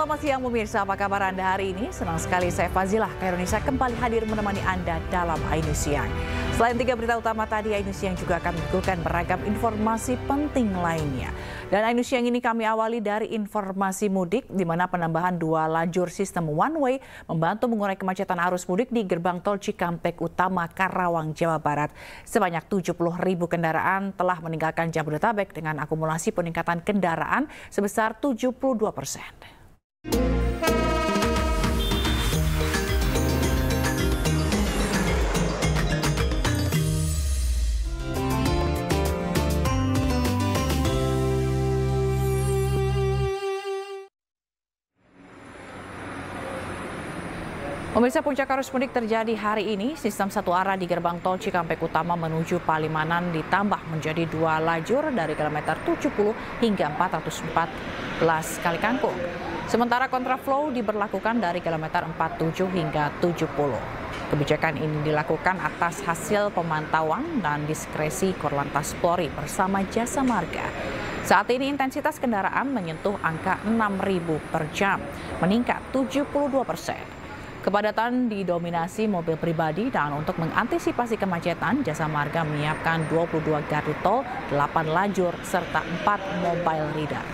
Selamat siang pemirsa, apa kabar Anda hari ini? Senang sekali saya Fazilah Khairunisa kembali hadir menemani Anda dalam Ainus Siang. Selain 3 berita utama tadi, Ainus Siang juga akan menyuguhkan beragam informasi penting lainnya. Dan Ainus Siang ini kami awali dari informasi mudik, di mana penambahan 2 lajur sistem one way membantu mengurai kemacetan arus mudik di gerbang tol Cikampek Utama, Karawang, Jawa Barat. Sebanyak 70.000 kendaraan telah meninggalkan Jabodetabek dengan akumulasi peningkatan kendaraan sebesar 72%. Pemirsa, puncak arus mudik terjadi hari ini. Sistem satu arah di gerbang tol Cikampek Utama menuju Palimanan ditambah menjadi 2 lajur dari kilometer 70 hingga 414 Kali Kangkung. Sementara kontraflow diberlakukan dari kilometer 47 hingga 70. Kebijakan ini dilakukan atas hasil pemantauan dan diskresi Korlantas Polri bersama Jasa Marga. Saat ini intensitas kendaraan menyentuh angka 6.000 per jam, meningkat 72%. Kepadatan didominasi mobil pribadi dan untuk mengantisipasi kemacetan, Jasa Marga menyiapkan 22 gardu tol, 8 lajur, serta 4 mobile reader.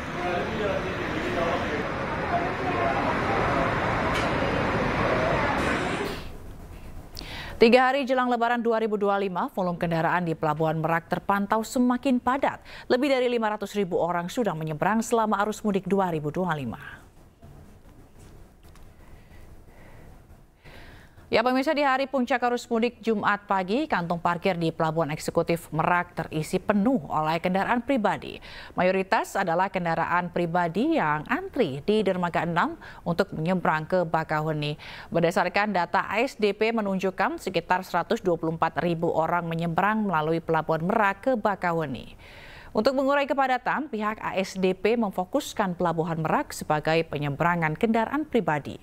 Tiga hari jelang Lebaran 2025, volume kendaraan di Pelabuhan Merak terpantau semakin padat. Lebih dari 500.000 orang sudah menyeberang selama arus mudik 2025. Ya pemirsa, di hari puncak arus mudik Jumat pagi, kantong parkir di Pelabuhan Eksekutif Merak terisi penuh oleh kendaraan pribadi. Mayoritas adalah kendaraan pribadi yang antri di dermaga 6 untuk menyeberang ke Bakauheni. Berdasarkan data ASDP menunjukkan sekitar 124.000 orang menyeberang melalui Pelabuhan Merak ke Bakauheni. Untuk mengurai kepadatan, pihak ASDP memfokuskan Pelabuhan Merak sebagai penyeberangan kendaraan pribadi.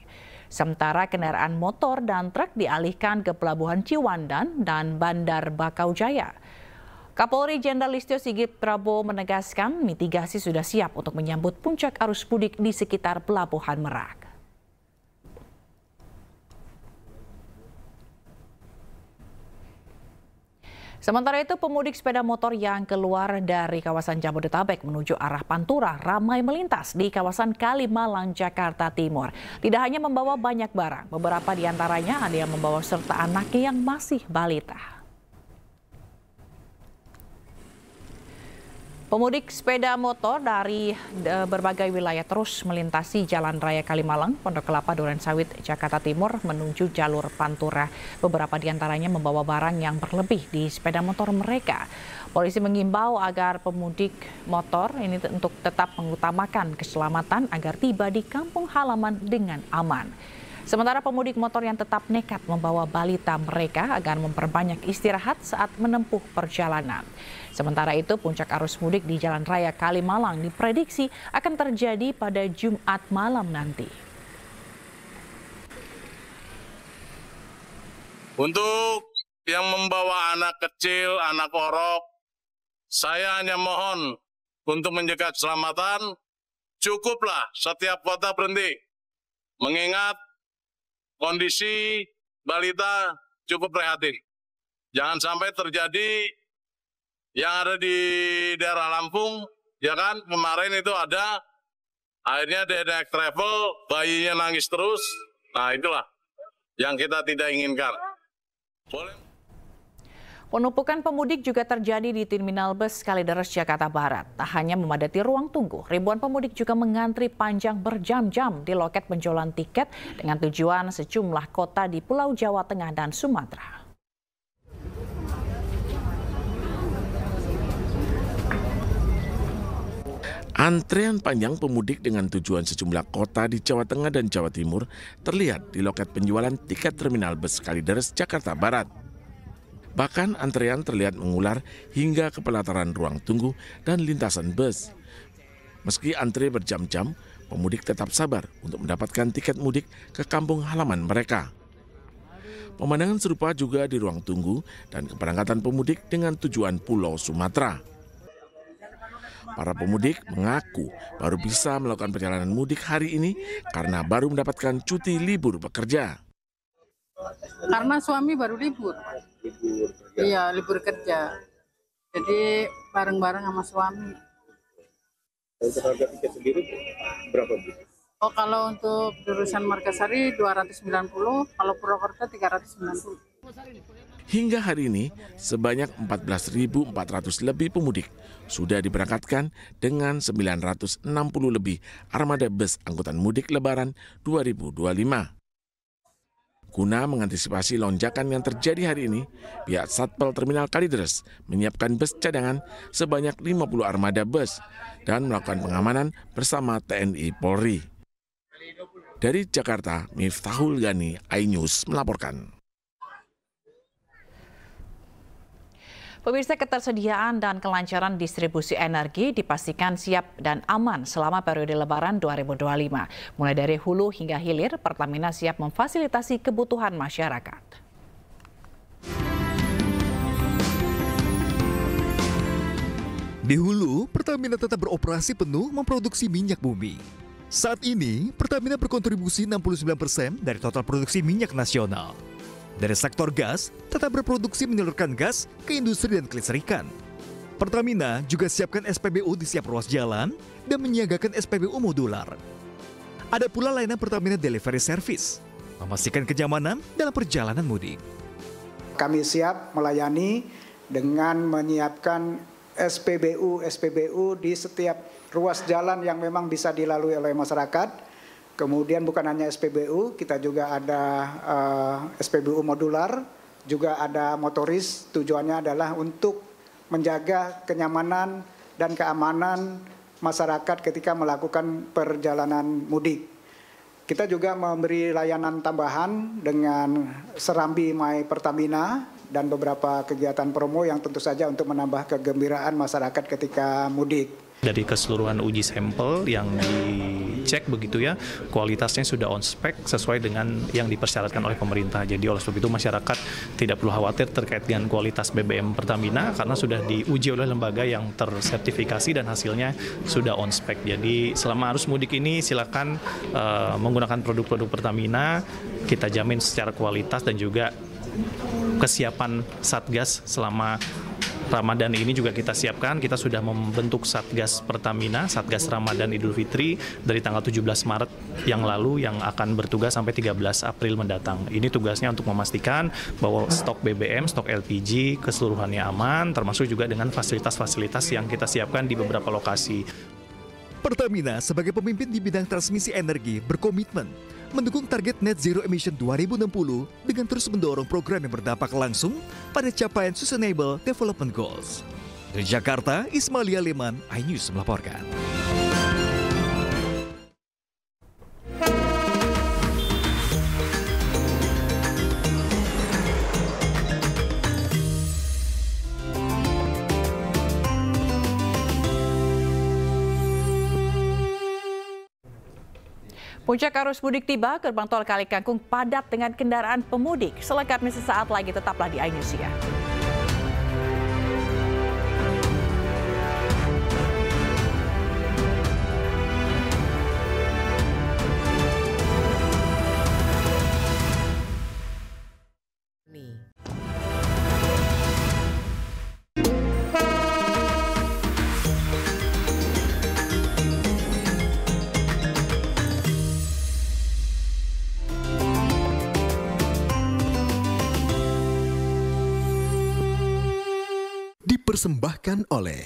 Sementara kendaraan motor dan truk dialihkan ke Pelabuhan Ciwandan dan Bandar Bakau Jaya. Kapolri Jenderal Listio Sigit Prabowo menegaskan mitigasi sudah siap untuk menyambut puncak arus mudik di sekitar Pelabuhan Merak. Sementara itu, pemudik sepeda motor yang keluar dari kawasan Jabodetabek menuju arah Pantura ramai melintas di kawasan Kalimalang, Jakarta Timur. Tidak hanya membawa banyak barang, beberapa di antaranya ada yang membawa serta anaknya yang masih balita. Pemudik sepeda motor dari berbagai wilayah terus melintasi Jalan Raya Kalimalang, Pondok Kelapa, Durensawit, Jakarta Timur menuju jalur Pantura. Beberapa di antaranya membawa barang yang berlebih di sepeda motor mereka. Polisi mengimbau agar pemudik motor ini untuk tetap mengutamakan keselamatan agar tiba di kampung halaman dengan aman. Sementara pemudik motor yang tetap nekat membawa balita mereka agar memperbanyak istirahat saat menempuh perjalanan. Sementara itu, puncak arus mudik di Jalan Raya Kalimalang diprediksi akan terjadi pada Jumat malam nanti. Untuk yang membawa anak kecil, anak orok, saya hanya mohon untuk menjaga keselamatan, cukuplah setiap kota berhenti. Mengingat kondisi balita cukup prihatin. Jangan sampai terjadi yang ada di daerah Lampung, ya kan, kemarin itu ada, akhirnya dia naik travel, bayinya nangis terus, nah itulah yang kita tidak inginkan. Penumpukan pemudik juga terjadi di Terminal Bus Kalideres, Jakarta Barat. Tak hanya memadati ruang tunggu, ribuan pemudik juga mengantri panjang berjam-jam di loket penjualan tiket dengan tujuan sejumlah kota di Pulau Jawa Tengah dan Sumatera. Antrean panjang pemudik dengan tujuan sejumlah kota di Jawa Tengah dan Jawa Timur terlihat di loket penjualan tiket Terminal Bus Kalideres, Jakarta Barat. Bahkan antrean terlihat mengular hingga ke pelataran ruang tunggu dan lintasan bus. Meski antre berjam-jam, pemudik tetap sabar untuk mendapatkan tiket mudik ke kampung halaman mereka. Pemandangan serupa juga di ruang tunggu dan keberangkatan pemudik dengan tujuan Pulau Sumatera. Para pemudik mengaku baru bisa melakukan perjalanan mudik hari ini karena baru mendapatkan cuti libur bekerja. Karena suami baru libur. Iya, libur kerja. Jadi bareng-bareng sama suami. Untuk harga tiket sendiri berapa, Bu? Oh, kalau untuk jurusan Margasari 290, kalau Purwokerto 390. Hingga hari ini, sebanyak 14.400 lebih pemudik sudah diberangkatkan dengan 960 lebih armada bus angkutan mudik Lebaran 2025. Guna mengantisipasi lonjakan yang terjadi hari ini, pihak Satpol Terminal Kalideres menyiapkan bus cadangan sebanyak 50 armada bus dan melakukan pengamanan bersama TNI Polri. Dari Jakarta, Miftahul Gani, iNews melaporkan. Pemirsa, ketersediaan dan kelancaran distribusi energi dipastikan siap dan aman selama periode Lebaran 2025. Mulai dari hulu hingga hilir, Pertamina siap memfasilitasi kebutuhan masyarakat. Di hulu, Pertamina tetap beroperasi penuh memproduksi minyak bumi. Saat ini, Pertamina berkontribusi 69% dari total produksi minyak nasional. Dari sektor gas, tetap berproduksi menyalurkan gas ke industri dan kelistrikan. Pertamina juga siapkan SPBU di setiap ruas jalan dan menyiagakan SPBU modular. Ada pula layanan Pertamina Delivery Service, memastikan kenyamanan dalam perjalanan mudik. Kami siap melayani dengan menyiapkan SPBU di setiap ruas jalan yang memang bisa dilalui oleh masyarakat. Kemudian bukan hanya SPBU, kita juga ada SPBU modular, juga ada motoris. Tujuannya adalah untuk menjaga kenyamanan dan keamanan masyarakat ketika melakukan perjalanan mudik. Kita juga memberi layanan tambahan dengan Serambi My Pertamina dan beberapa kegiatan promo yang tentu saja untuk menambah kegembiraan masyarakat ketika mudik. Dari keseluruhan uji sampel yang dicek begitu ya, kualitasnya sudah on spec sesuai dengan yang dipersyaratkan oleh pemerintah. Jadi oleh sebab itu masyarakat tidak perlu khawatir terkait dengan kualitas BBM Pertamina karena sudah diuji oleh lembaga yang tersertifikasi dan hasilnya sudah on spec. Jadi selama arus mudik ini silakan menggunakan produk-produk Pertamina, kita jamin secara kualitas dan juga kesiapan Satgas selama Ramadan ini juga kita siapkan. Kita sudah membentuk Satgas Pertamina, Satgas Ramadan Idul Fitri dari tanggal 17 Maret yang lalu yang akan bertugas sampai 13 April mendatang. Ini tugasnya untuk memastikan bahwa stok BBM, stok LPG keseluruhannya aman, termasuk juga dengan fasilitas-fasilitas yang kita siapkan di beberapa lokasi. Pertamina sebagai pemimpin di bidang transmisi energi berkomitmen mendukung target net zero emission 2060 dengan terus mendorong program yang berdampak langsung pada capaian Sustainable Development Goals. Dari Jakarta, Ismailia Leman, iNews melaporkan. Puncak arus mudik tiba, gerbang tol Kali Kangkung padat dengan kendaraan pemudik. Selengkapnya sesaat lagi, tetaplah di iNews ya. Dipersembahkan oleh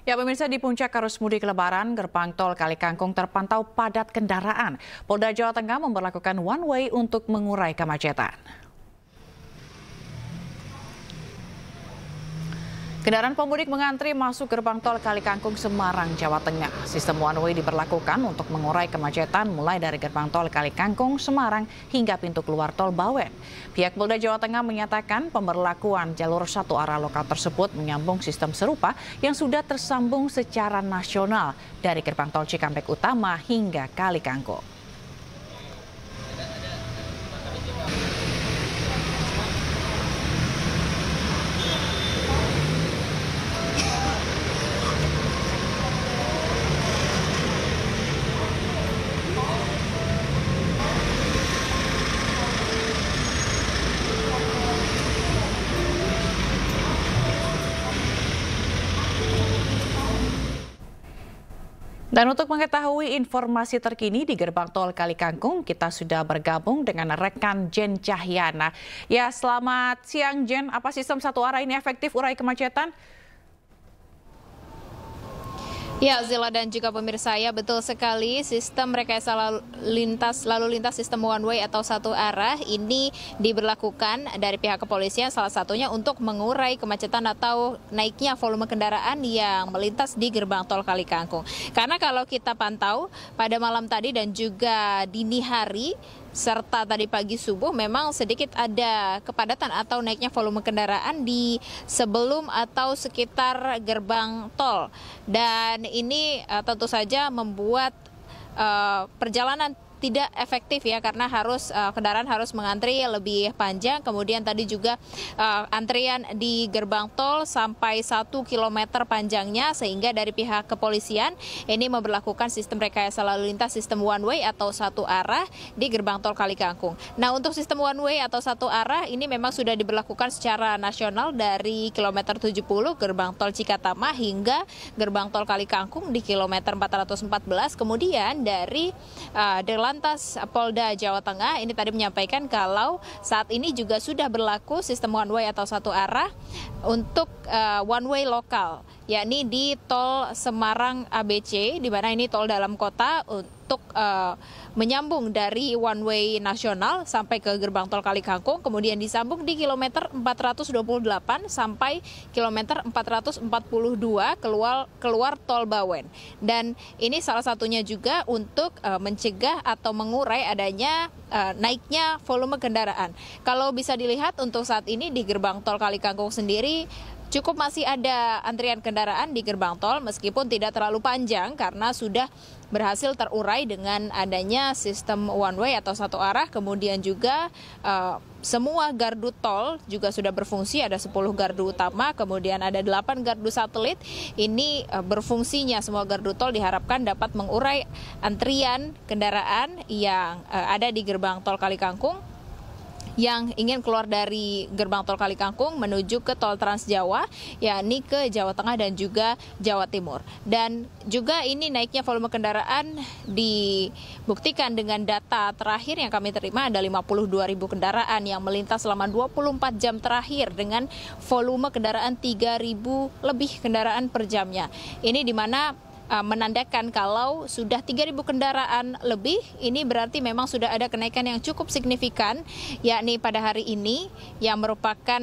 Ya pemirsa, di puncak arus mudik Lebaran, gerbang tol Kali Kangkung terpantau padat kendaraan. Polda Jawa Tengah memberlakukan one way untuk mengurai kemacetan. Kendaraan pemudik mengantri masuk gerbang tol Kali Kangkung Semarang, Jawa Tengah. Sistem one way diberlakukan untuk mengurai kemacetan mulai dari gerbang tol Kali Kangkung Semarang hingga pintu keluar tol Bawen. Pihak Polda Jawa Tengah menyatakan pemberlakuan jalur satu arah lokal tersebut menyambung sistem serupa yang sudah tersambung secara nasional dari gerbang tol Cikampek Utama hingga Kali Kangkung. Dan untuk mengetahui informasi terkini di gerbang tol Kali Kangkung, kita sudah bergabung dengan rekan Jen Cahyana. Ya, selamat siang Jen. Apa sistem satu arah ini efektif urai kemacetan? Ya, Zila dan juga pemirsa, ya betul sekali, sistem rekayasa lalu lintas sistem one way atau satu arah ini diberlakukan dari pihak kepolisian, salah satunya untuk mengurai kemacetan atau naiknya volume kendaraan yang melintas di gerbang tol Kali Kangkung. Karena kalau kita pantau pada malam tadi dan juga dini hari serta tadi pagi subuh memang sedikit ada kepadatan atau naiknya volume kendaraan di sebelum atau sekitar gerbang tol, dan ini tentu saja membuat perjalanan tidak efektif ya, karena kendaraan harus mengantri lebih panjang. Kemudian tadi juga antrian di gerbang tol sampai 1 km panjangnya, sehingga dari pihak kepolisian ini memberlakukan sistem rekayasa lalu lintas sistem one way atau satu arah di gerbang tol Kali Kangkung. Nah, untuk sistem one way atau satu arah ini memang sudah diberlakukan secara nasional dari kilometer 70 gerbang tol Cikatama hingga gerbang tol Kali Kangkung di kilometer 414. Kemudian dari Lantas Polda Jawa Tengah ini tadi menyampaikan kalau saat ini juga sudah berlaku sistem one way atau satu arah untuk one way lokal, yakni di tol Semarang ABC, di mana ini tol dalam kota untuk menyambung dari one way nasional sampai ke gerbang tol Kali Kangkung, kemudian disambung di kilometer 428 sampai kilometer 442 keluar tol Bawen. Dan ini salah satunya juga untuk mencegah atau mengurai adanya naiknya volume kendaraan. Kalau bisa dilihat untuk saat ini di gerbang tol Kali Kangkung sendiri cukup masih ada antrian kendaraan di gerbang tol meskipun tidak terlalu panjang karena sudah berhasil terurai dengan adanya sistem one way atau satu arah. Kemudian juga semua gardu tol juga sudah berfungsi, ada 10 gardu utama, kemudian ada 8 gardu satelit. Ini berfungsinya semua gardu tol diharapkan dapat mengurai antrian kendaraan yang ada di gerbang tol Kali Kangkung yang ingin keluar dari gerbang tol Kali Kangkung menuju ke tol Trans Jawa, yakni ke Jawa Tengah dan juga Jawa Timur. Dan juga ini naiknya volume kendaraan dibuktikan dengan data terakhir yang kami terima, ada 52.000 kendaraan yang melintas selama 24 jam terakhir dengan volume kendaraan 3.000 lebih kendaraan per jamnya. Ini di mana menandakan kalau sudah 3.000 kendaraan lebih, ini berarti memang sudah ada kenaikan yang cukup signifikan, yakni pada hari ini yang merupakan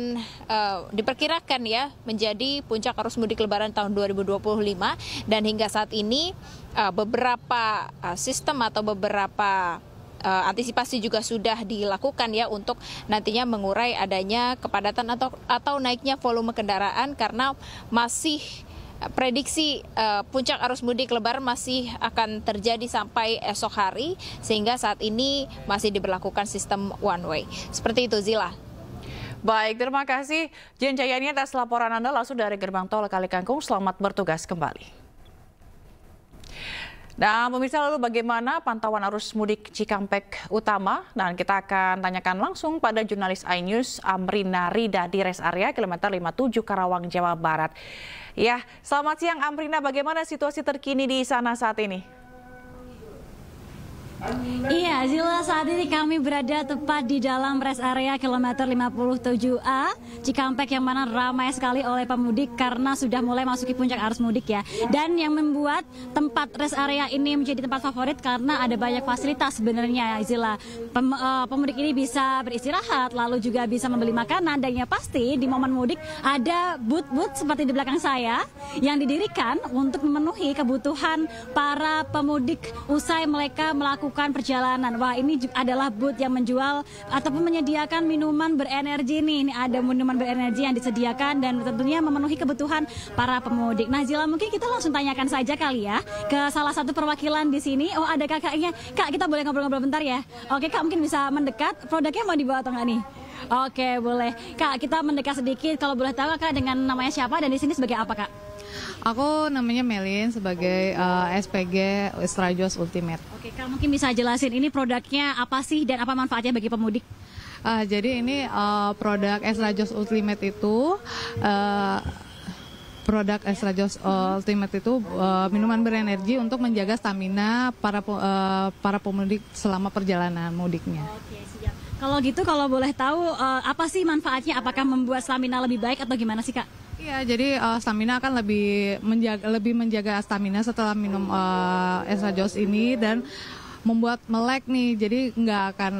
diperkirakan ya menjadi puncak arus mudik lebaran tahun 2025, dan hingga saat ini beberapa sistem atau beberapa antisipasi juga sudah dilakukan ya untuk nantinya mengurai adanya kepadatan atau naiknya volume kendaraan, karena masih prediksi puncak arus mudik lebaran masih akan terjadi sampai esok hari, sehingga saat ini masih diberlakukan sistem one way. Seperti itu, Zila. Baik, terima kasih Jen Cahyana atas laporan Anda langsung dari gerbang tol Kali Kangkung. Selamat bertugas kembali. Nah, pemirsa, lalu bagaimana pantauan arus mudik Cikampek Utama? Dan kita akan tanyakan langsung pada jurnalis iNews Amrina Rida di rest area kilometer 57 Karawang, Jawa Barat. Ya, selamat siang Amrina, bagaimana situasi terkini di sana saat ini? Iya, Zila, saat ini kami berada tepat di dalam rest area kilometer 57A Cikampek, yang mana ramai sekali oleh pemudik karena sudah mulai masuki puncak arus mudik ya. Dan yang membuat tempat rest area ini menjadi tempat favorit karena ada banyak fasilitas sebenarnya, Zila. Pemudik ini bisa beristirahat, lalu juga bisa membeli makanan, dan yang pasti di momen mudik ada booth-booth seperti di belakang saya yang didirikan untuk memenuhi kebutuhan para pemudik usai mereka melakukan perjalanan. Wah, ini adalah booth yang menjual ataupun menyediakan minuman berenergi nih. Ini ada minuman berenergi yang disediakan dan tentunya memenuhi kebutuhan para pemudik. Nah, Zila, mungkin kita langsung tanyakan saja kali ya ke salah satu perwakilan di sini. Oh, ada kakaknya. Kak, kita boleh ngobrol-ngobrol bentar ya? Oke, Kak, mungkin bisa mendekat. Produknya mau dibawa atau enggak nih? Oke, boleh. Kak, kita mendekat sedikit. Kalau boleh tahu, Kak, dengan namanya siapa dan di sini sebagai apa, Kak? Aku namanya Melin sebagai SPG Estrajos Ultimate. Oke, Kak, mungkin bisa jelasin ini produknya apa sih dan apa manfaatnya bagi pemudik? Jadi ini produk Estrajos Ultimate itu produk Extra Joss Ultimate itu minuman berenergi untuk menjaga stamina para pemudik selama perjalanan mudiknya. Oke, siap. Kalau gitu, kalau boleh tahu apa sih manfaatnya? Apakah membuat stamina lebih baik atau gimana sih, Kak? Iya, jadi stamina akan lebih menjaga stamina setelah minum Extra Joss ini dan membuat melek nih, jadi nggak akan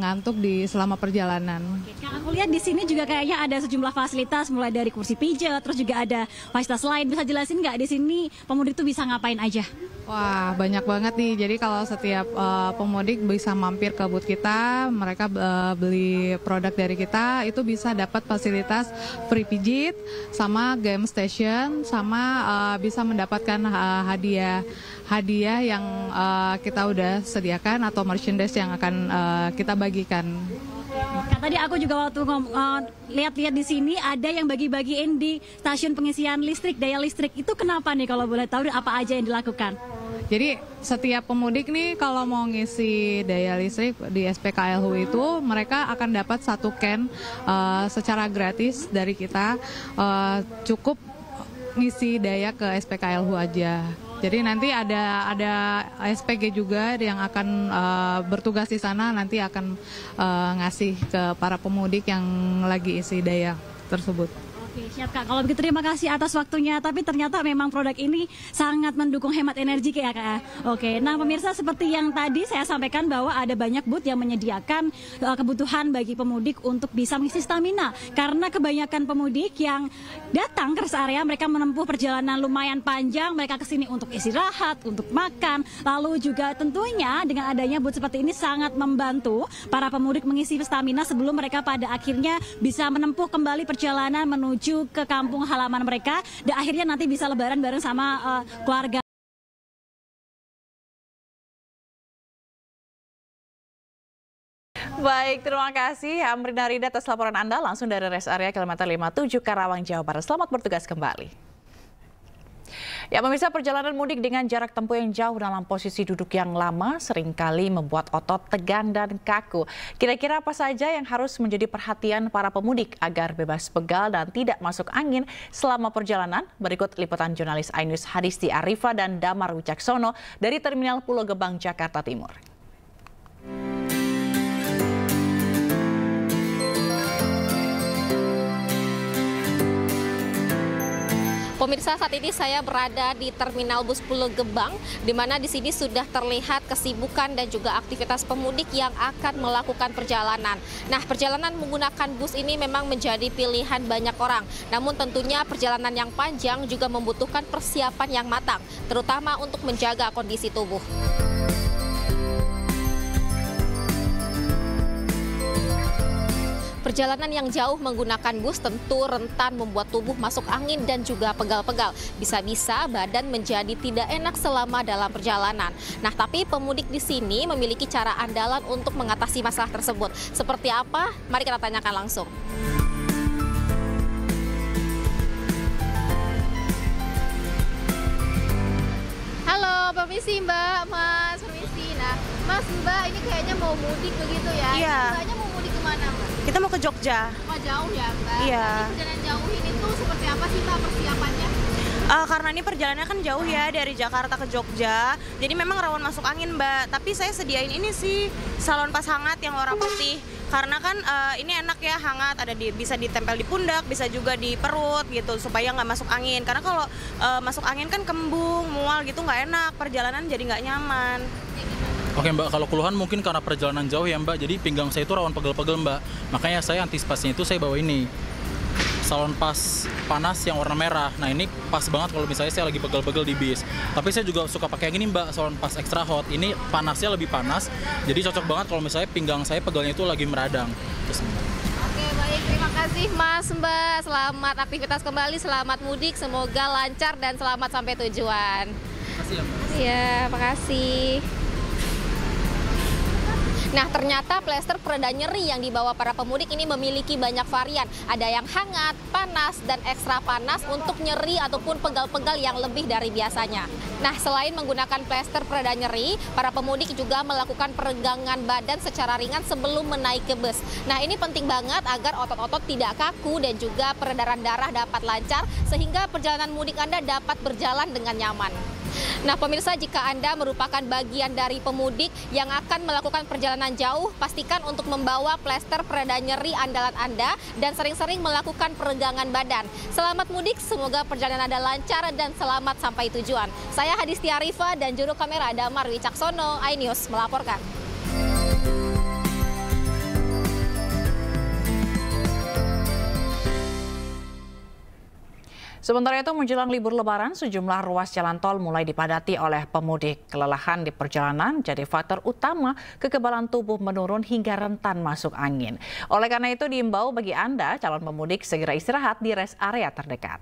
ngantuk selama perjalanan. Oke, Kak, aku lihat di sini juga kayaknya ada sejumlah fasilitas, mulai dari kursi pijat, terus juga ada fasilitas lain. Bisa jelasin nggak di sini pemudik tuh bisa ngapain aja? Wah, banyak banget nih. Jadi kalau setiap pemudik bisa mampir ke booth kita, mereka beli produk dari kita, itu bisa dapat fasilitas free pijit, sama game station, sama bisa mendapatkan hadiah yang kita udah sediakan atau merchandise yang akan kita bagikan. Kak, tadi aku juga waktu lihat-lihat di sini ada yang bagi-bagiin di stasiun pengisian listrik, daya listrik. Itu kenapa nih kalau boleh tahu apa aja yang dilakukan? Jadi setiap pemudik nih kalau mau ngisi daya listrik di SPKLHU itu mereka akan dapat 1 can secara gratis dari kita, cukup ngisi daya ke SPKLHU aja. Jadi nanti ada SPG juga yang akan bertugas di sana, nanti akan ngasih ke para pemudik yang lagi isi daya tersebut. Oke, siap Kak. Kalau begitu terima kasih atas waktunya. Tapi ternyata memang produk ini sangat mendukung hemat energi ya Kak. Oke, nah pemirsa seperti yang tadi saya sampaikan bahwa ada banyak booth yang menyediakan kebutuhan bagi pemudik untuk bisa mengisi stamina. Karena kebanyakan pemudik yang datang ke rest area mereka menempuh perjalanan lumayan panjang. Mereka kesini untuk istirahat, untuk makan. Lalu juga tentunya dengan adanya booth seperti ini sangat membantu para pemudik mengisi stamina sebelum mereka pada akhirnya bisa menempuh kembali perjalanan menuju ke kampung halaman mereka dan akhirnya nanti bisa lebaran bareng sama keluarga. Baik, terima kasih Amrina Rida atas laporan Anda langsung dari rest area kilometer 57 Karawang, Jawa Barat. Selamat bertugas kembali. Ya pemirsa, perjalanan mudik dengan jarak tempuh yang jauh dalam posisi duduk yang lama seringkali membuat otot tegang dan kaku. Kira-kira apa saja yang harus menjadi perhatian para pemudik agar bebas pegal dan tidak masuk angin selama perjalanan? Berikut liputan jurnalis iNews Hadisti Arifa dan Damar Wicaksono dari Terminal Pulau Gebang, Jakarta Timur. Pemirsa, saat ini saya berada di Terminal Bus Pulau Gebang, di mana di sini sudah terlihat kesibukan dan juga aktivitas pemudik yang akan melakukan perjalanan. Nah, perjalanan menggunakan bus ini memang menjadi pilihan banyak orang. Namun tentunya perjalanan yang panjang juga membutuhkan persiapan yang matang, terutama untuk menjaga kondisi tubuh. Perjalanan yang jauh menggunakan bus tentu rentan membuat tubuh masuk angin dan juga pegal-pegal. Bisa-bisa badan menjadi tidak enak selama dalam perjalanan. Nah, tapi pemudik di sini memiliki cara andalan untuk mengatasi masalah tersebut. Seperti apa? Mari kita tanyakan langsung. Halo, permisi Mbak, Mas, permisi. Nah, Mas, Mbak ini kayaknya mau mudik begitu ya? Iya. Mbaknya mau mudik kemana, Mbak? Kita mau ke Jogja. Oh, jauh ya, Mbak? Iya. Jadi perjalanan jauh ini tuh seperti apa sih, Mbak, persiapannya? Karena ini perjalanannya kan jauh ya dari Jakarta ke Jogja. Jadi memang rawan masuk angin, Mbak. Tapi saya sediain ini sih, salon pas hangat yang warna putih. Karena kan ini enak ya, hangat, bisa ditempel di pundak, bisa juga di perut gitu, supaya nggak masuk angin. Karena kalau masuk angin kan kembung, mual gitu nggak enak, perjalanan jadi nggak nyaman. Oke Mbak, kalau keluhan mungkin karena perjalanan jauh ya Mbak, jadi pinggang saya itu rawan pegel-pegel Mbak. Makanya saya antisipasinya itu saya bawa ini, salon pas panas yang warna merah. Nah ini pas banget kalau misalnya saya lagi pegel-pegel di bis. Tapi saya juga suka pakai yang ini Mbak, salon pas extra hot. Ini panasnya lebih panas, jadi cocok banget kalau misalnya pinggang saya pegelnya itu lagi meradang. Oke, baik, terima kasih Mas, Mbak. Selamat aktivitas kembali, selamat mudik, semoga lancar dan selamat sampai tujuan. Terima kasih ya Mbak. Iya, makasih. Nah, ternyata plester pereda nyeri yang dibawa para pemudik ini memiliki banyak varian. Ada yang hangat, panas, dan ekstra panas untuk nyeri ataupun pegal-pegal yang lebih dari biasanya. Nah, selain menggunakan plester pereda nyeri, para pemudik juga melakukan peregangan badan secara ringan sebelum menaiki ke bus. Nah, ini penting banget agar otot-otot tidak kaku dan juga peredaran darah dapat lancar sehingga perjalanan mudik Anda dapat berjalan dengan nyaman. Nah, pemirsa, jika Anda merupakan bagian dari pemudik yang akan melakukan perjalanan jauh, pastikan untuk membawa plester pereda nyeri andalan Anda dan sering-sering melakukan peregangan badan. Selamat mudik, semoga perjalanan Anda lancar dan selamat sampai tujuan. Saya Hadistia Arifa dan juru kamera Damar Wicaksono, iNews melaporkan. Sementara itu, menjelang libur Lebaran, sejumlah ruas jalan tol mulai dipadati oleh pemudik. Kelelahan di perjalanan jadi faktor utama kekebalan tubuh menurun hingga rentan masuk angin. Oleh karena itu, diimbau bagi Anda, calon pemudik, segera istirahat di rest area terdekat.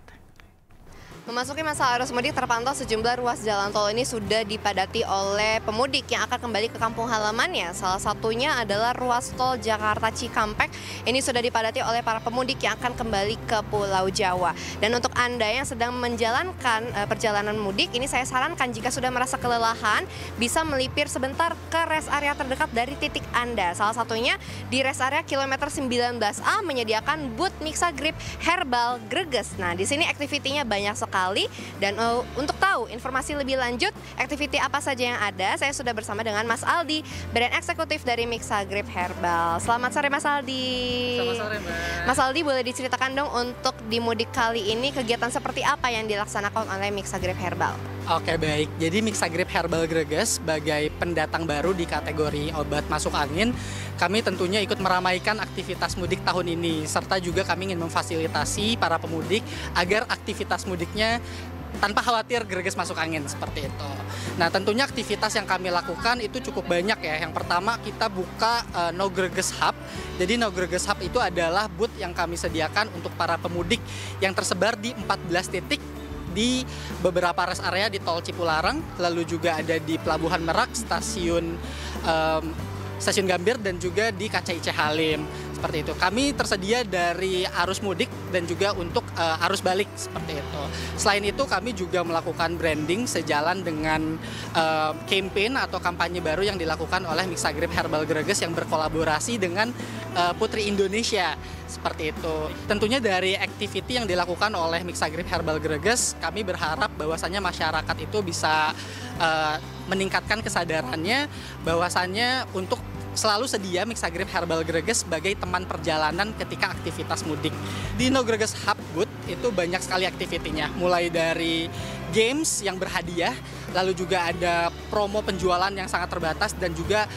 Memasuki masa arus mudik, terpantau sejumlah ruas jalan tol ini sudah dipadati oleh pemudik yang akan kembali ke kampung halamannya. Salah satunya adalah ruas tol Jakarta Cikampek. Ini sudah dipadati oleh para pemudik yang akan kembali ke Pulau Jawa. Dan untuk Anda yang sedang menjalankan perjalanan mudik, ini saya sarankan jika sudah merasa kelelahan, bisa melipir sebentar ke rest area terdekat dari titik Anda. Salah satunya di rest area kilometer 19A menyediakan booth Mixagrip Herbal Greges. Nah, di sini aktivitinya banyak sekali. Dan untuk tahu informasi lebih lanjut, aktiviti apa saja yang ada, saya sudah bersama dengan Mas Aldi, brand eksekutif dari Mixagrip Herbal. Selamat sore Mas Aldi. Selamat sore Mbak. Mas Aldi, boleh diceritakan dong untuk di mudik kali ini kegiatan seperti apa yang dilaksanakan oleh Mixagrip Herbal? Oke, baik. Jadi Mixagrip Herbal Greges sebagai pendatang baru di kategori obat masuk angin, kami tentunya ikut meramaikan aktivitas mudik tahun ini, serta juga kami ingin memfasilitasi para pemudik agar aktivitas mudiknya tanpa khawatir greges masuk angin seperti itu. Nah, tentunya aktivitas yang kami lakukan itu cukup banyak ya. Yang pertama, kita buka No Greges Hub. Jadi No Greges Hub itu adalah booth yang kami sediakan untuk para pemudik yang tersebar di 14 titik di beberapa rest area di Tol Cipularang, lalu juga ada di Pelabuhan Merak, Stasiun Gambir, dan juga di KCIC Halim. Seperti itu. Kami tersedia dari arus mudik dan juga untuk arus balik seperti itu. Selain itu, kami juga melakukan branding sejalan dengan campaign atau kampanye baru yang dilakukan oleh Mixagrip Herbal Greges yang berkolaborasi dengan Putri Indonesia. Seperti itu. Tentunya dari activity yang dilakukan oleh Mixagrip Herbal Greges, kami berharap bahwasannya masyarakat itu bisa meningkatkan kesadarannya bahwasannya untuk selalu sedia Mixagrip Herbal Greges sebagai teman perjalanan ketika aktivitas mudik. Di No Greges Hub Booth itu banyak sekali aktivitinya, mulai dari games yang berhadiah, lalu juga ada promo penjualan yang sangat terbatas, dan juga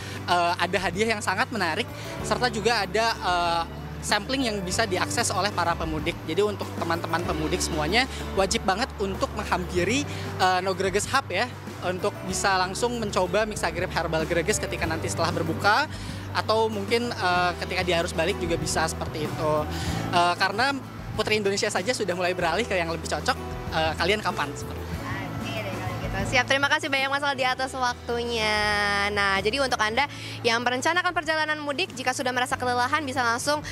ada hadiah yang sangat menarik, serta juga ada sampling yang bisa diakses oleh para pemudik. Jadi untuk teman-teman pemudik semuanya wajib banget untuk menghampiri No Greges Hub ya, untuk bisa langsung mencoba Mixagrip Herbal Greges ketika nanti setelah berbuka, atau mungkin ketika di arus balik juga bisa seperti itu. Karena Putri Indonesia saja sudah mulai beralih ke yang lebih cocok, kalian kapan? Siap, terima kasih banyak Mas Aldi atas waktunya. Nah, jadi untuk Anda yang merencanakan perjalanan mudik, jika sudah merasa kelelahan bisa langsung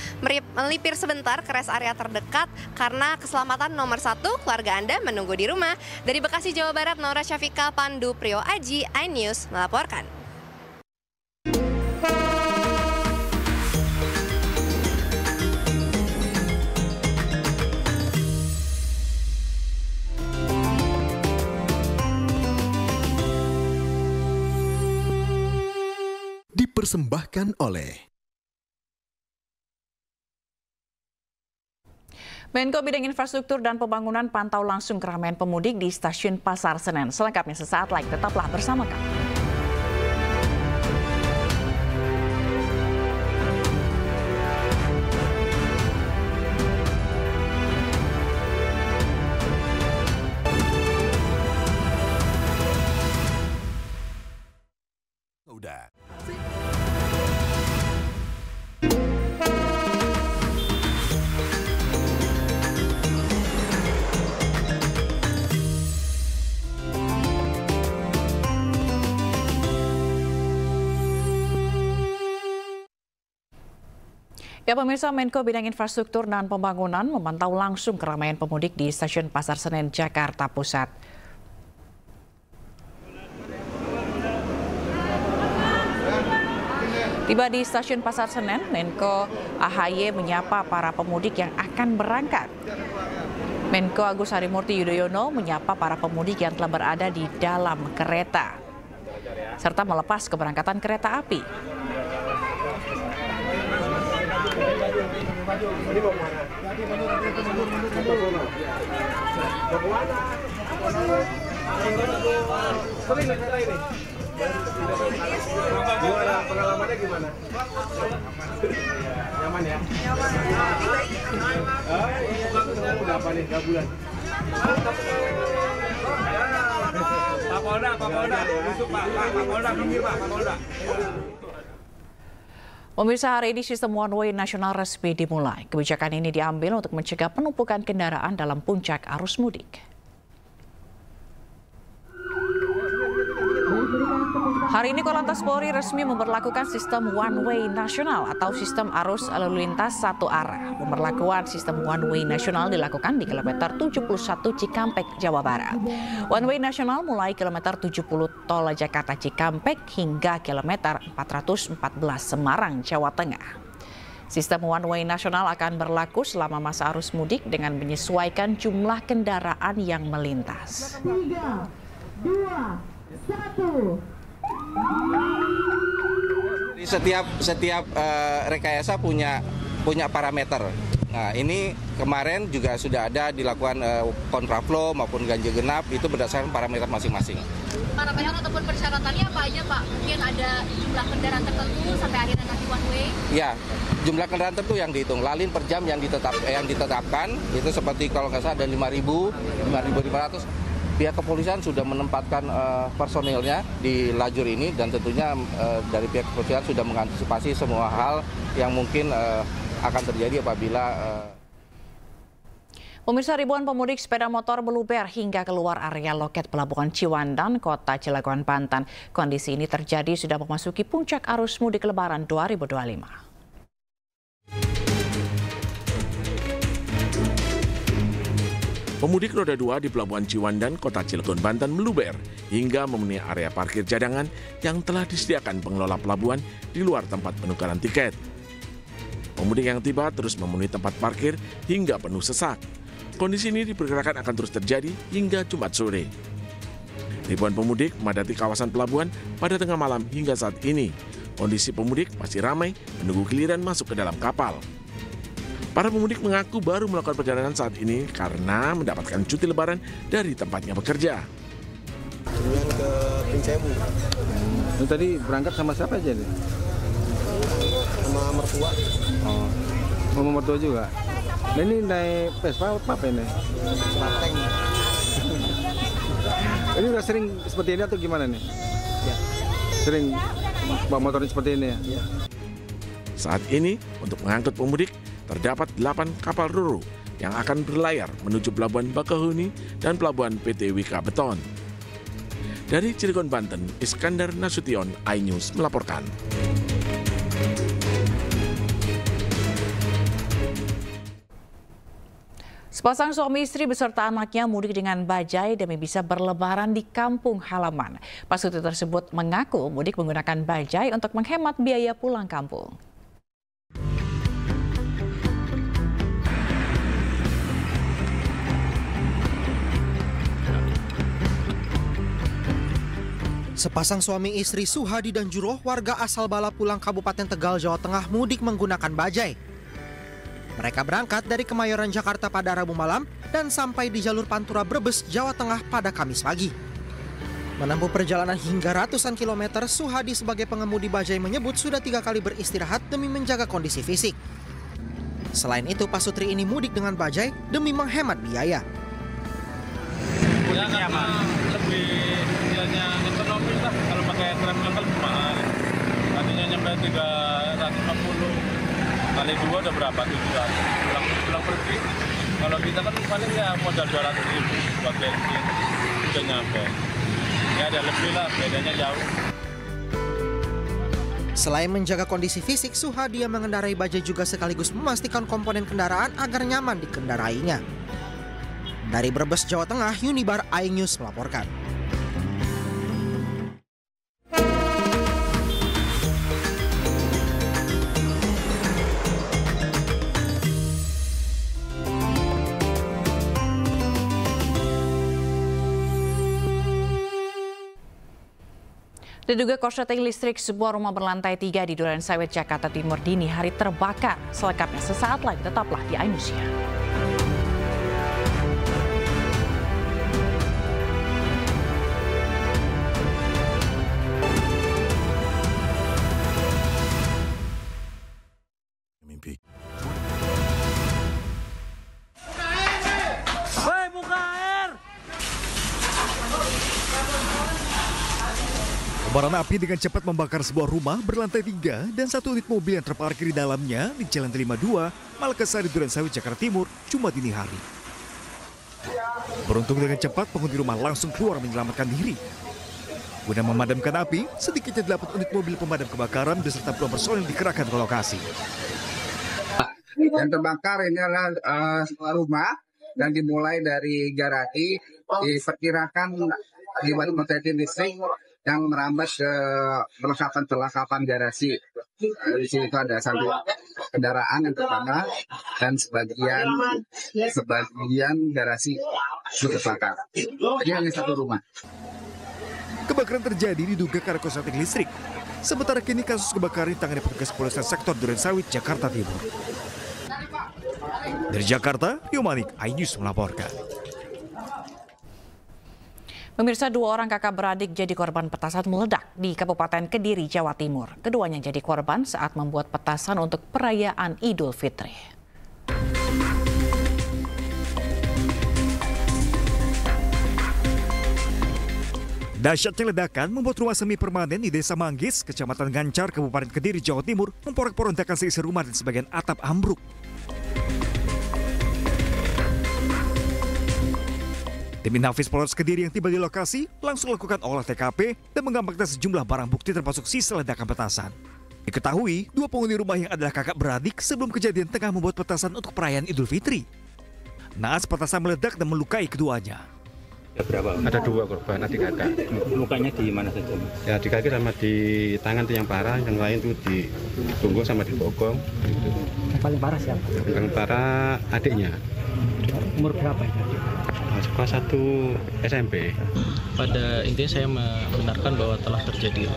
melipir sebentar ke rest area terdekat, karena keselamatan nomor 1, keluarga Anda menunggu di rumah. Dari Bekasi, Jawa Barat, Naura Syafika, Pandu Priyo Aji, iNews melaporkan. Dipersembahkan oleh Menko Bidang Infrastruktur dan Pembangunan pantau langsung keramaian pemudik di Stasiun Pasar Senen. Selengkapnya sesaat lagi, tetaplah bersama kami. Udah. Ya pemirsa, Menko Bidang Infrastruktur dan Pembangunan memantau langsung keramaian pemudik di Stasiun Pasar Senen, Jakarta Pusat. Tiba di Stasiun Pasar Senen, Menko AHY menyapa para pemudik yang akan berangkat. Menko Agus Harimurti Yudhoyono menyapa para pemudik yang telah berada di dalam kereta, serta melepas keberangkatan kereta api. Ini mau mana? Sering kereta ini? Gimana pengalamannya gimana? Nyaman ya? Nyaman. Udah apa nih? 3 bulan. Pak Polda, masuk Pak Polda, minggir Pak Polda. Pemirsa, hari ini sistem one way nasional resmi dimulai. Kebijakan ini diambil untuk mencegah penumpukan kendaraan dalam puncak arus mudik. Hari ini Korlantas Polri resmi memberlakukan sistem one way nasional atau sistem arus lalu lintas satu arah. Pemberlakuan sistem one way nasional dilakukan di kilometer 71 Cikampek, Jawa Barat. One way nasional mulai kilometer 70 tol Jakarta Cikampek hingga kilometer 414 Semarang, Jawa Tengah. Sistem one way nasional akan berlaku selama masa arus mudik dengan menyesuaikan jumlah kendaraan yang melintas. 3, 2, 1. Setiap rekayasa punya parameter. Nah, ini kemarin juga sudah ada dilakukan kontraflow maupun ganjil genap, itu berdasarkan parameter masing-masing. Parameter ataupun persyaratannya apa aja, Pak? Mungkin ada jumlah kendaraan tertentu sampai akhirnya nanti one way? Ya, jumlah kendaraan tertentu yang dihitung. Lalin per jam yang ditetapkan itu seperti kalau nggak salah ada 5.000, 5.500. Pihak kepolisian sudah menempatkan personilnya di lajur ini dan tentunya dari pihak kepolisian sudah mengantisipasi semua hal yang mungkin akan terjadi apabila Pemirsa, ribuan pemudik sepeda motor meluber hingga keluar area loket Pelabuhan Ciwandan, Kota Cilegon, Banten. Kondisi ini terjadi sudah memasuki puncak arus mudik Lebaran 2025. Pemudik roda 2 di Pelabuhan Ciwandan, Kota Cilegon, Banten meluber hingga memenuhi area parkir cadangan yang telah disediakan pengelola pelabuhan di luar tempat penukaran tiket. Pemudik yang tiba terus memenuhi tempat parkir hingga penuh sesak. Kondisi ini diperkirakan akan terus terjadi hingga Jumat sore. Ribuan pemudik memadati kawasan pelabuhan pada tengah malam hingga saat ini. Kondisi pemudik masih ramai menunggu giliran masuk ke dalam kapal. Para pemudik mengaku baru melakukan perjalanan saat ini karena mendapatkan cuti lebaran dari tempatnya bekerja. Tujuan ke Pincebu. Tadi berangkat sama siapa aja nih? Sama mertua. Oh, sama mertua juga. Nah, ini naik Vespa apa ini? Bateng. Ini udah sering seperti ini atau gimana nih? Ya. Sering bawa motornya seperti ini ya? Ya. Saat ini untuk mengangkut pemudik terdapat 8 kapal ro-ro yang akan berlayar menuju Pelabuhan Bakahuni dan Pelabuhan PT Wika Beton. Dari Cilegon, Banten, Iskandar Nasution, iNews melaporkan. Sepasang suami istri beserta anaknya mudik dengan bajai demi bisa berlebaran di kampung halaman. Pasutri tersebut mengaku mudik menggunakan bajai untuk menghemat biaya pulang kampung. Sepasang suami istri Suhadi dan Juroh, warga asal Balapulang, Kabupaten Tegal, Jawa Tengah, mudik menggunakan bajai. Mereka berangkat dari Kemayoran, Jakarta pada Rabu malam dan sampai di jalur Pantura Brebes, Jawa Tengah pada Kamis pagi. Menempuh perjalanan hingga ratusan kilometer, Suhadi sebagai pengemudi bajai menyebut sudah 3 kali beristirahat demi menjaga kondisi fisik. Selain itu, Pasutri ini mudik dengan bajai demi menghemat biaya. Ya, karena lebih nilainya ekonomis lah, kalau pakai tram lokal mahal. Tadinya nyampe 350, kali 2 udah berapa? 700 pulang pergi. Kalau kita kan paling ya modal 200.000 buat bensin, udah nyampe. Ya ada lebih lah, bedanya jauh. Selain menjaga kondisi fisik, Suhadi yang mengendarai bajai juga sekaligus memastikan komponen kendaraan agar nyaman dikendarainya. Dari Brebes, Jawa Tengah, Yunibar iNews melaporkan. Diduga korsleting listrik sebuah rumah berlantai 3 di Durensawit, Jakarta Timur dini hari terbakar. Selengkapnya sesaat lagi, tetaplah di iNews. Kobaran api dengan cepat membakar sebuah rumah berlantai 3 dan satu unit mobil yang terparkir di dalamnya di Jalan Delima 2, Malakasari, Durensawit, Jakarta Timur, Jumat dini hari. Beruntung dengan cepat, penghuni rumah langsung keluar menyelamatkan diri. Guna memadamkan api, sedikitnya 8 unit mobil pemadam kebakaran beserta puluhan personil dikerahkan ke lokasi. Yang terbakar ini adalah sebuah rumah dan dimulai dari garasi, diperkirakan akibat korsleting listrik yang merambat ke perlengkapan garasi. Di sini itu ada satu kendaraan yang terbakar dan sebagian garasi terbakar. Jadi hanya satu rumah. Kebakaran terjadi diduga karena korsleting listrik. Sementara kini kasus kebakaran ditangani petugas kepolisian sektor Durensawit, Jakarta Timur. Dari Jakarta, Yomanik, iNews melaporkan. Pemirsa, 2 orang kakak beradik jadi korban petasan meledak di Kabupaten Kediri, Jawa Timur. Keduanya jadi korban saat membuat petasan untuk perayaan Idul Fitri. Dahsyatnya ledakan membuat rumah semi permanen di Desa Manggis, Kecamatan Gancar, Kabupaten Kediri, Jawa Timur, memporak-porandakan seisi rumah dan sebagian atap ambruk. Tim Inafis Polres Kediri yang tiba di lokasi langsung lakukan olah TKP dan mengamankan sejumlah barang bukti termasuk sisa ledakan petasan. Diketahui, 2 penghuni rumah yang adalah kakak beradik sebelum kejadian tengah membuat petasan untuk perayaan Idul Fitri. Naas petasan meledak dan melukai keduanya. Berapa? Ada 2 korban, adik kakak. Lukanya di mana saja? Ya di kaki sama di tangan itu yang parah, yang lain itu di punggung sama di bokong. Gitu. Yang paling parah siapa? Yang parah adiknya. Umur berapa ya? Kelas 1 SMP. Pada intinya saya membenarkan bahwa telah terjadi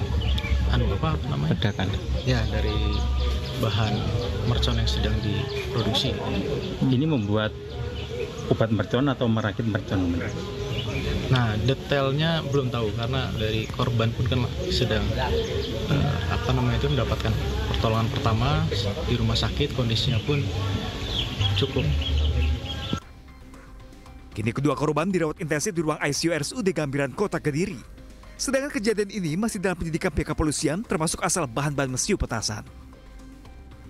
ledakan. Ya, dari bahan mercon yang sedang diproduksi. Ini membuat obat mercon atau merakit mercon? Nah, detailnya belum tahu karena dari korban pun kan sedang mendapatkan pertolongan pertama di rumah sakit, kondisinya pun cukup. Kini kedua korban dirawat intensif di ruang ICU RSUD Gambiran, Kota Kediri. Sedangkan kejadian ini masih dalam penyidikan pihak kepolisian termasuk asal bahan-bahan mesiu petasan.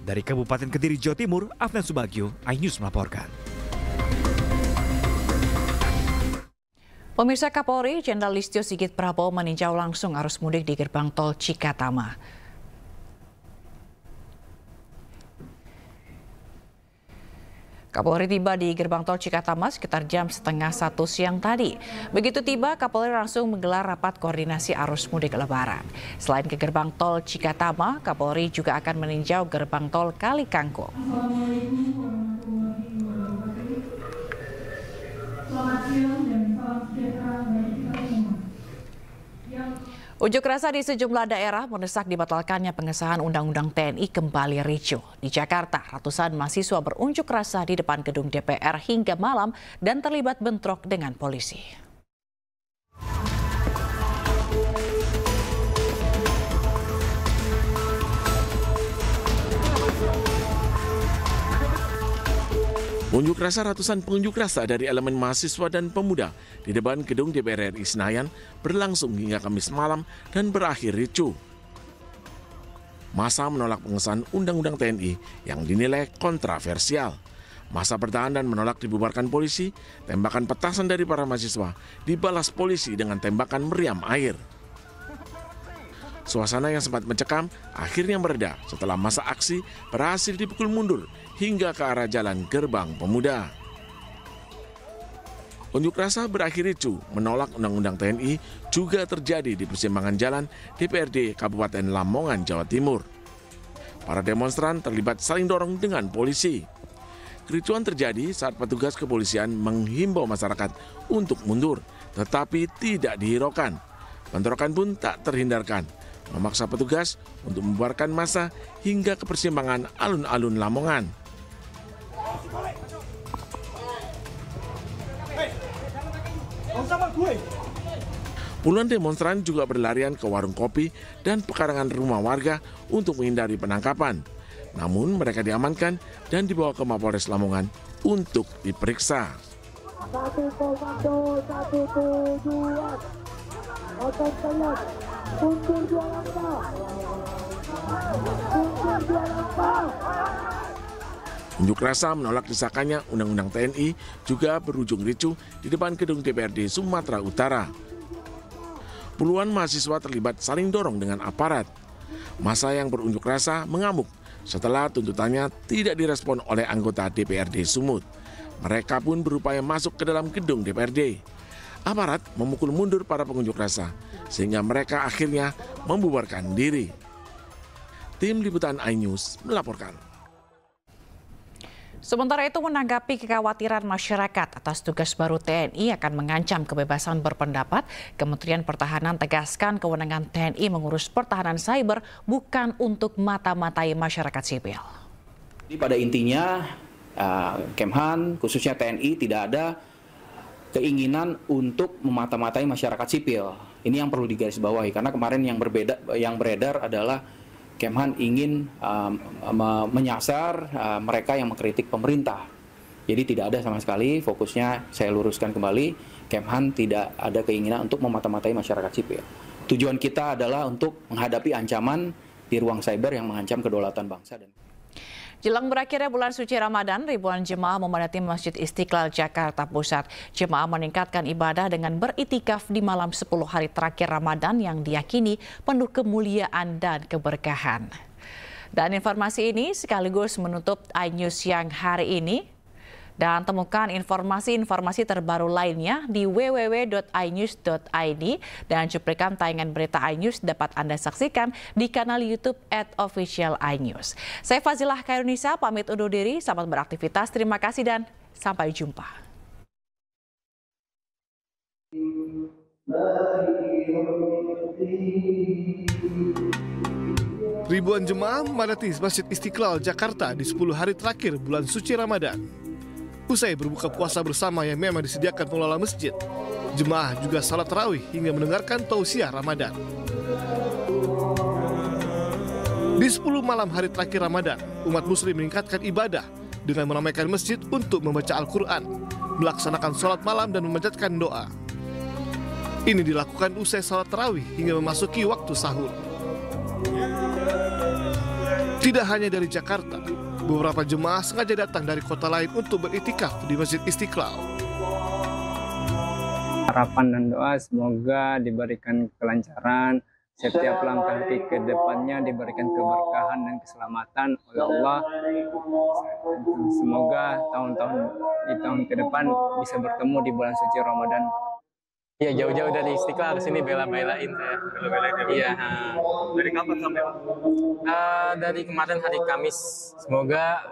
Dari Kabupaten Kediri, Jawa Timur, Afnan Subagio, iNews melaporkan. Pemirsa, Kapolri Jenderal Listio Sigit Prabowo meninjau langsung arus mudik di gerbang tol Cikatama. Kapolri tiba di gerbang tol Cikatama sekitar jam 12:30 siang tadi. Begitu tiba, Kapolri langsung menggelar rapat koordinasi arus mudik Lebaran. Selain ke gerbang tol Cikatama, Kapolri juga akan meninjau gerbang tol Kali Kangkung. Unjuk rasa di sejumlah daerah mendesak dibatalkannya pengesahan Undang-Undang TNI kembali ricuh. Di Jakarta, ratusan mahasiswa berunjuk rasa di depan gedung DPR hingga malam dan terlibat bentrok dengan polisi. Unjuk rasa ratusan pengunjuk rasa dari elemen mahasiswa dan pemuda di depan gedung DPR RI Senayan berlangsung hingga Kamis malam dan berakhir ricuh. Massa menolak pengesahan Undang-Undang TNI yang dinilai kontroversial. Massa bertahan dan menolak dibubarkan polisi. Tembakan petasan dari para mahasiswa dibalas polisi dengan tembakan meriam air. Suasana yang sempat mencekam akhirnya mereda setelah masa aksi berhasil dipukul mundur hingga ke arah jalan Gerbang Pemuda. Unjuk rasa berakhir ricuh menolak Undang-Undang TNI juga terjadi di persimpangan jalan DPRD Kabupaten Lamongan, Jawa Timur. Para demonstran terlibat saling dorong dengan polisi. Kericuan terjadi saat petugas kepolisian menghimbau masyarakat untuk mundur, tetapi tidak dihiraukan. Bentrokan pun tak terhindarkan, memaksa petugas untuk membubarkan massa hingga ke persimpangan alun-alun Lamongan. Puluhan demonstran juga berlarian ke warung kopi dan pekarangan rumah warga untuk menghindari penangkapan. Namun mereka diamankan dan dibawa ke Mapolres Lamongan untuk diperiksa. Unjuk rasa menolak disahkannya Undang-Undang TNI juga berujung ricuh di depan gedung DPRD Sumatera Utara. Puluhan mahasiswa terlibat saling dorong dengan aparat. Massa yang berunjuk rasa mengamuk setelah tuntutannya tidak direspon oleh anggota DPRD Sumut. Mereka pun berupaya masuk ke dalam gedung DPRD. Aparat memukul mundur para pengunjuk rasa sehingga mereka akhirnya membubarkan diri. Tim Liputan iNews melaporkan. Sementara itu, menanggapi kekhawatiran masyarakat atas tugas baru TNI akan mengancam kebebasan berpendapat, Kementerian Pertahanan tegaskan kewenangan TNI mengurus pertahanan cyber bukan untuk mata-matai masyarakat sipil. Jadi pada intinya, Kemhan, khususnya TNI, tidak ada keinginan untuk memata-matai masyarakat sipil. Ini yang perlu digarisbawahi, karena kemarin yang beredar adalah Kemhan ingin menyasar mereka yang mengkritik pemerintah. Jadi tidak ada sama sekali, fokusnya saya luruskan kembali, Kemhan tidak ada keinginan untuk memata-matai masyarakat sipil. Tujuan kita adalah untuk menghadapi ancaman di ruang cyber yang mengancam kedaulatan bangsa. Jelang berakhirnya bulan suci Ramadan, ribuan jemaah memadati Masjid Istiqlal Jakarta Pusat. Jemaah meningkatkan ibadah dengan beritikaf di malam 10 hari terakhir Ramadan yang diyakini penuh kemuliaan dan keberkahan. Dan informasi ini sekaligus menutup iNews siang hari ini. Dan temukan informasi-informasi terbaru lainnya di www.inews.id dan cuplikan tayangan berita iNews dapat Anda saksikan di kanal YouTube @officialinews. Saya Fazilah Khairunisa pamit undur diri, selamat beraktivitas, terima kasih dan sampai jumpa. Ribuan jemaah memadati Masjid Istiqlal Jakarta di 10 hari terakhir bulan suci Ramadan. Usai berbuka puasa bersama yang memang disediakan pengelola masjid, jemaah juga salat tarawih hingga mendengarkan tausiah Ramadan. Di 10 malam hari terakhir Ramadan, umat muslim meningkatkan ibadah dengan meramaikan masjid untuk membaca Al-Quran, melaksanakan sholat malam dan memanjatkan doa. Ini dilakukan usai salat tarawih hingga memasuki waktu sahur. Tidak hanya dari Jakarta, beberapa jemaah sengaja datang dari kota lain untuk beriktikaf di Masjid Istiqlal. Harapan dan doa semoga diberikan kelancaran, setiap langkah ke depannya diberikan keberkahan dan keselamatan oleh Allah. Semoga tahun ke depan bisa bertemu di bulan suci Ramadan. Ya, jauh-jauh dari Istiqlal ke sini bela-belain saya. Iya. Dari kapan sampai Pak? Dari kemarin hari Kamis. Semoga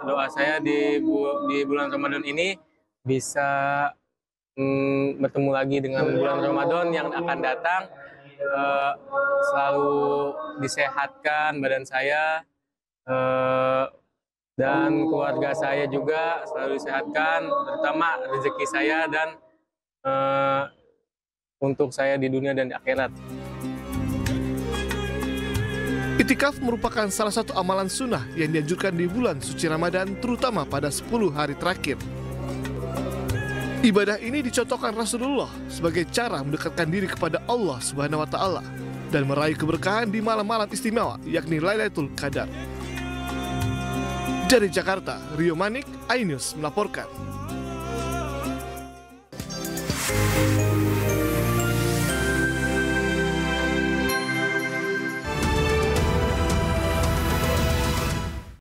doa saya di bulan Ramadan ini bisa bertemu lagi dengan bulan Ramadan yang akan datang. Selalu disehatkan badan saya dan keluarga saya juga selalu disehatkan, terutama rezeki saya dan untuk saya di dunia dan di akhirat. Iktikaf merupakan salah satu amalan sunnah yang dianjurkan di bulan suci Ramadan, terutama pada 10 hari terakhir. Ibadah ini dicontohkan Rasulullah sebagai cara mendekatkan diri kepada Allah Subhanahu wa Ta'ala dan meraih keberkahan di malam-malam istimewa, yakni Lailatul Qadar. Dari Jakarta, Rio Manik, iNews melaporkan.